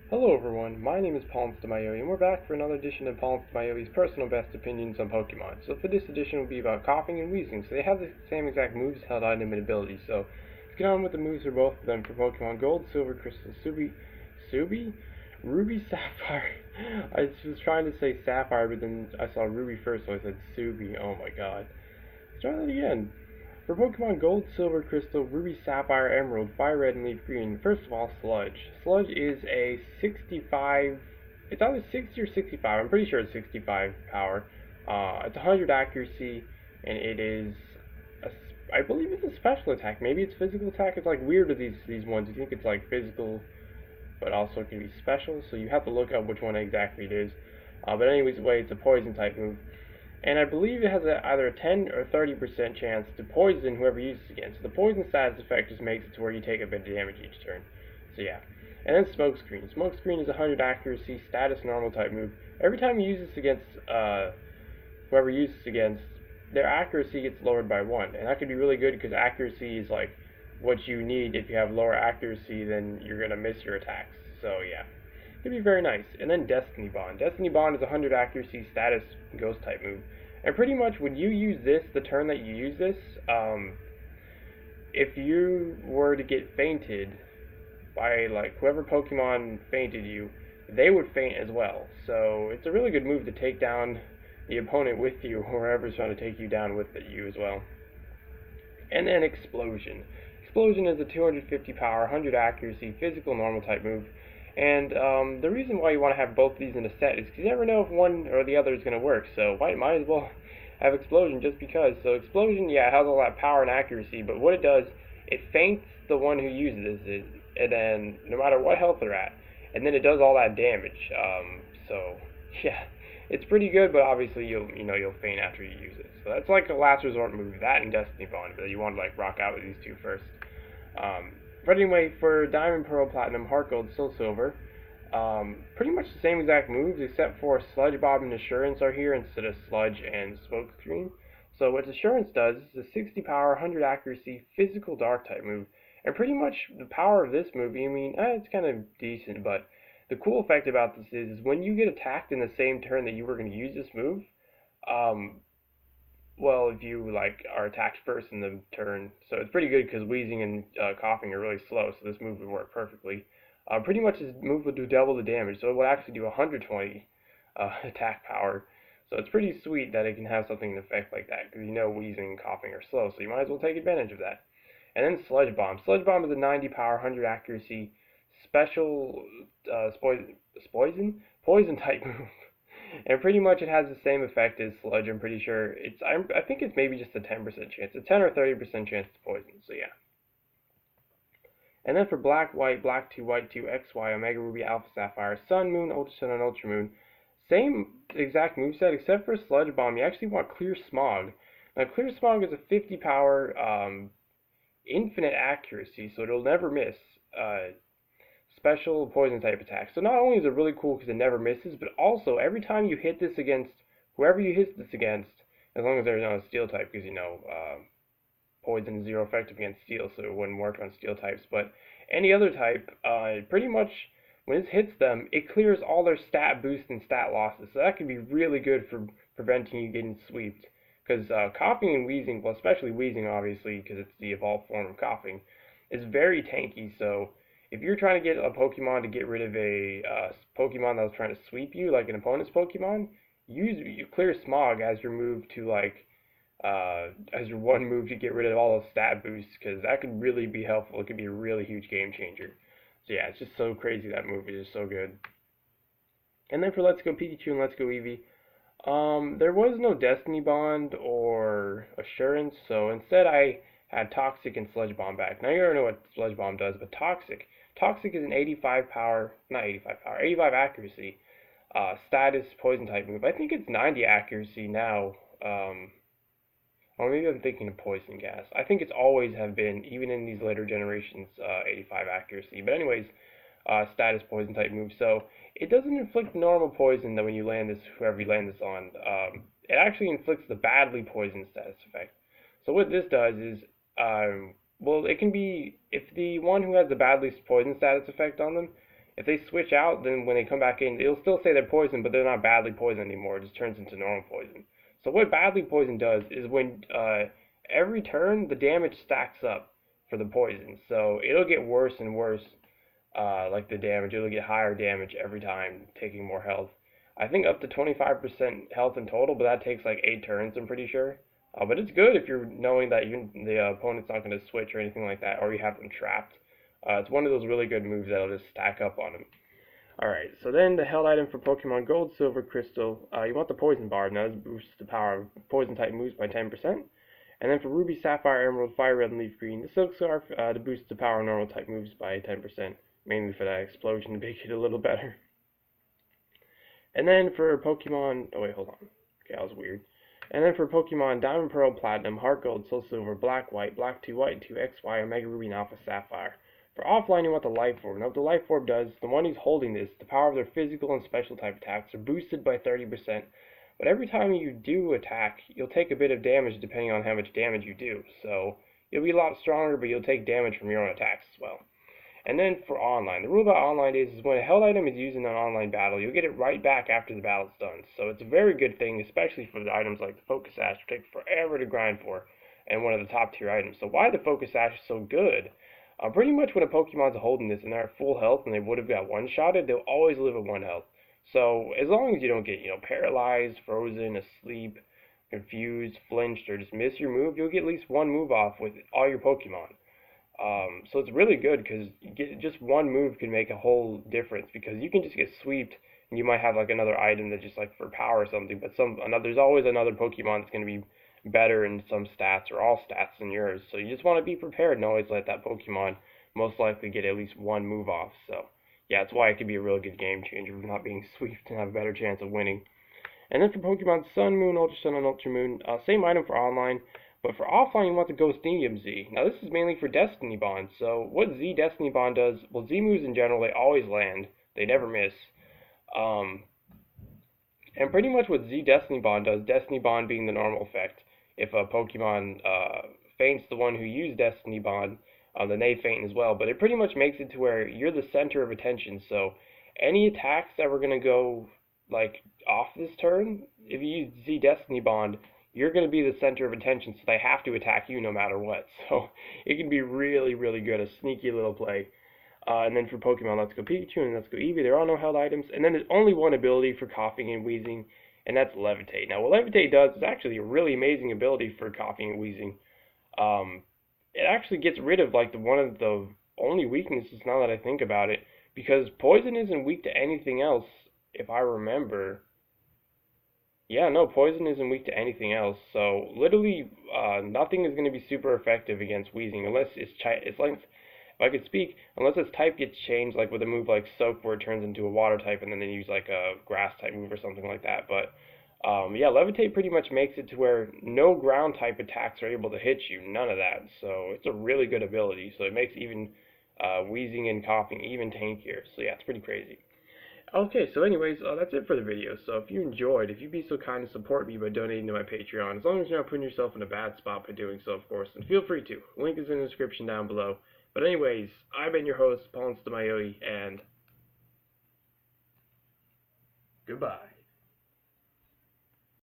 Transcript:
Hello everyone, my name is PauLInstaMyooin's, and we're back for another edition of PauLInstaMyooin's personal best opinions on Pokemon. So for this edition will be about Koffing and Weezing, so they have the same exact moves, held item, and abilities. So let's get on with the moves for both of them for Pokemon Gold, Silver, Crystal, Ruby, Sapphire. I was trying to say Sapphire, but then I saw Ruby first, so I said Subi. Oh my god. Let's try that again. For Pokemon Gold, Silver, Crystal, Ruby, Sapphire, Emerald, Fire Red, and Leaf Green, first of all, Sludge. Sludge is a 65, it's either 60 or 65, I'm pretty sure it's 65 power. It's 100 accuracy, and it is, I believe it's a special attack. Maybe it's physical attack. It's like weird with these ones. You think it's like physical, but also it can be special, so you have to look up which one exactly it is. But anyways, it's a poison type move. And I believe it has either a 10 or 30% chance to poison whoever uses it against. The poison status effect just makes it to where you take a bit of damage each turn. So yeah. And then Smokescreen. Smokescreen is a 100 accuracy, status normal type move. Every time you use this against whoever uses this against, their accuracy gets lowered by 1. And that could be really good because accuracy is like what you need. If you have lower accuracy, then you're going to miss your attacks. So yeah. It'd be very nice. And then Destiny Bond. Destiny Bond is a 100 accuracy status ghost type move. And pretty much when you use this, the turn that you use this, if you were to get fainted by like whoever Pokemon fainted you, they would faint as well. So it's a really good move to take down the opponent with you, or whoever's trying to take you down with you as well. And then Explosion. Explosion is a 250 power, 100 accuracy, physical normal type move. And the reason why you want to have both of these in a set is because you never know if one or the other is going to work. So might as well have Explosion just because. So Explosion, yeah, it has all that power and accuracy, but what it does, it faints the one who uses it, and then no matter what health they're at, and then it does all that damage. So yeah, it's pretty good, but obviously you'll faint after you use it. So that's like a last resort move. That and Destiny Bond, but you want to like rock out with these two first. But anyway, for Diamond, Pearl, Platinum, Heart Gold, Soul Silver, pretty much the same exact moves except for Sludge Bomb and Assurance are here instead of Sludge and Smokescreen. So what Assurance does is a 60 power, 100 accuracy, physical dark type move. And pretty much the power of this move, it's kind of decent, but the cool effect about this is when you get attacked in the same turn that you were going to use this move, um, well, if you like are attacked first in the turn, so it's pretty good because Weezing and Koffing are really slow, so this move would work perfectly. Pretty much this move would do double the damage, so it would actually do 120 attack power. So it's pretty sweet that it can have something in effect like that, because Weezing and Koffing are slow, so you might as well take advantage of that. And then Sludge Bomb. Sludge Bomb is a 90 power, 100 accuracy, special poison type move. And pretty much it has the same effect as Sludge. I'm pretty sure I think it's maybe just a 10% chance, a 10 or 30% chance to poison. So yeah. And then for Black, White 2, White 2, XY, Omega Ruby, Alpha Sapphire, Sun, Moon, Ultra Sun, and Ultra Moon, same exact moveset except for Sludge Bomb. You actually want Clear Smog. Now Clear Smog is a 50 power, infinite accuracy, so it'll never miss. Special poison type attack. So not only is it really cool because it never misses, but also every time you hit this against whoever you hit this against, as long as they're not a steel type, because poison is zero effective against steel, so it wouldn't work on steel types. But any other type, pretty much when it hits them, it clears all their stat boosts and stat losses. So that can be really good for preventing you getting sweeped. Because Koffing and Weezing, well, especially Weezing, obviously, because it's the evolved form of Koffing, is very tanky. So if you're trying to get a Pokemon to get rid of a Pokemon that was trying to sweep you, like an opponent's Pokemon, you clear Smog as your move to as your one move to get rid of all those stat boosts, because that could really be helpful. It could be a really huge game changer. So yeah, it's just so crazy. That move is just so good. And then for Let's Go Pikachu and Let's Go Eevee, there was no Destiny Bond or Assurance, so instead I had Toxic and Sludge Bomb back. Now you already know what Sludge Bomb does, but Toxic is an 85 power, not 85 power, 85 accuracy, status poison type move. I think it's 90 accuracy now, or maybe I'm thinking of Poison Gas. I think it's always have been, even in these later generations, 85 accuracy. But anyways, status poison type move. So it doesn't inflict normal poison that when you land this, whoever you land this on, it actually inflicts the badly poison status effect. So what this does is, well, it can be, if the one who has the badly poison status effect on them If they switch out, then when they come back in, it'll still say they're poisoned, but they're not badly poisoned anymore. It just turns into normal poison. So what badly poison does is when every turn the damage stacks up for the poison. So it'll get worse and worse, like the damage. It'll get higher damage every time, taking more health. I think up to 25% health in total, but that takes like 8 turns, I'm pretty sure. But it's good if you're knowing that the opponent's not going to switch or anything like that, or you have them trapped. It's one of those really good moves that'll just stack up on them. Alright, so then the held item for Pokemon Gold, Silver, Crystal, you want the Poison Barb. Now this boosts the power of Poison type moves by 10%. And then for Ruby, Sapphire, Emerald, Fire Red, and Leaf Green, the Silk Scarf to boost the power of normal type moves by 10%, mainly for that explosion to make it a little better. And then for Pokemon, oh wait, hold on. Okay, that was weird. And then for Pokemon Diamond, Pearl, Platinum, Heart Gold, Soul Silver, Black, White, Black 2, White 2, XY, Omega Ruby, and Alpha Sapphire. For offline, you want the Life Orb. Now, what the Life Orb does, the one who's holding this, the power of their physical and special type attacks are boosted by 30%. But every time you do attack, you'll take a bit of damage depending on how much damage you do. So, you'll be a lot stronger, but you'll take damage from your own attacks as well. And then for online, the rule about online is when a held item is used in an online battle, you'll get it right back after the battle's done. So it's a very good thing, especially for the items like the Focus Sash, which take forever to grind for, and one of the top tier items. So why the Focus Sash is so good? Pretty much when a Pokemon's holding this and they're at full health and they would have got one-shotted, they'll always live at 1 health. So as long as you don't get, paralyzed, frozen, asleep, confused, flinched, or just miss your move, you'll get at least 1 move off with all your Pokemon. So it's really good because just 1 move can make a whole difference, because you can just get sweeped and you might have like another item that's just like for power or something, but there's always another Pokemon that's going to be better in some stats or all stats than yours. So you just want to be prepared and always let that Pokemon most likely get at least 1 move off. So yeah, that's why it could be a real good game changer for not being sweeped and have a better chance of winning. And then for Pokemon Sun, Moon, Ultra Sun, and Ultra Moon, same item for online. But for offline, you want the Ghostinium Z. Now, this is mainly for Destiny Bond. So, what Z Destiny Bond does, well, Z moves in general, they always land. They never miss. And pretty much what Z Destiny Bond does, Destiny Bond being the normal effect, if a Pokemon faints the one who used Destiny Bond, then they faint as well. But it pretty much makes it to where you're the center of attention. So, any attacks that were going to go, like, off this turn, if you use Z Destiny Bond, you're going to be the center of attention, so they have to attack you no matter what. So it can be really, really good, a sneaky little play. And then for Pokemon Let's Go Pikachu and Let's Go Eevee, there are no held items. And then there's only one ability for Koffing and Weezing, and that's Levitate. Now, what Levitate does is actually a really amazing ability for Koffing and Weezing. It actually gets rid of like one of the only weaknesses, now that I think about it, because Poison isn't weak to anything else, if I remember. Yeah, no, Poison isn't weak to anything else, so literally nothing is going to be super effective against Weezing unless it's like, if I could speak, unless its type gets changed, like with a move like Soak where it turns into a water type and then they use like a grass type move or something like that. But yeah, Levitate pretty much makes it to where no ground type attacks are able to hit you, none of that. So it's a really good ability, so it makes even Weezing and Koffing even tankier. So yeah, it's pretty crazy. Okay, so anyways, that's it for the video. So if you enjoyed, if you'd be so kind to support me by donating to my Patreon, as long as you're not putting yourself in a bad spot by doing so, of course, then feel free to. Link is in the description down below. But anyways, I've been your host, PauLInstaMyooin's, and goodbye.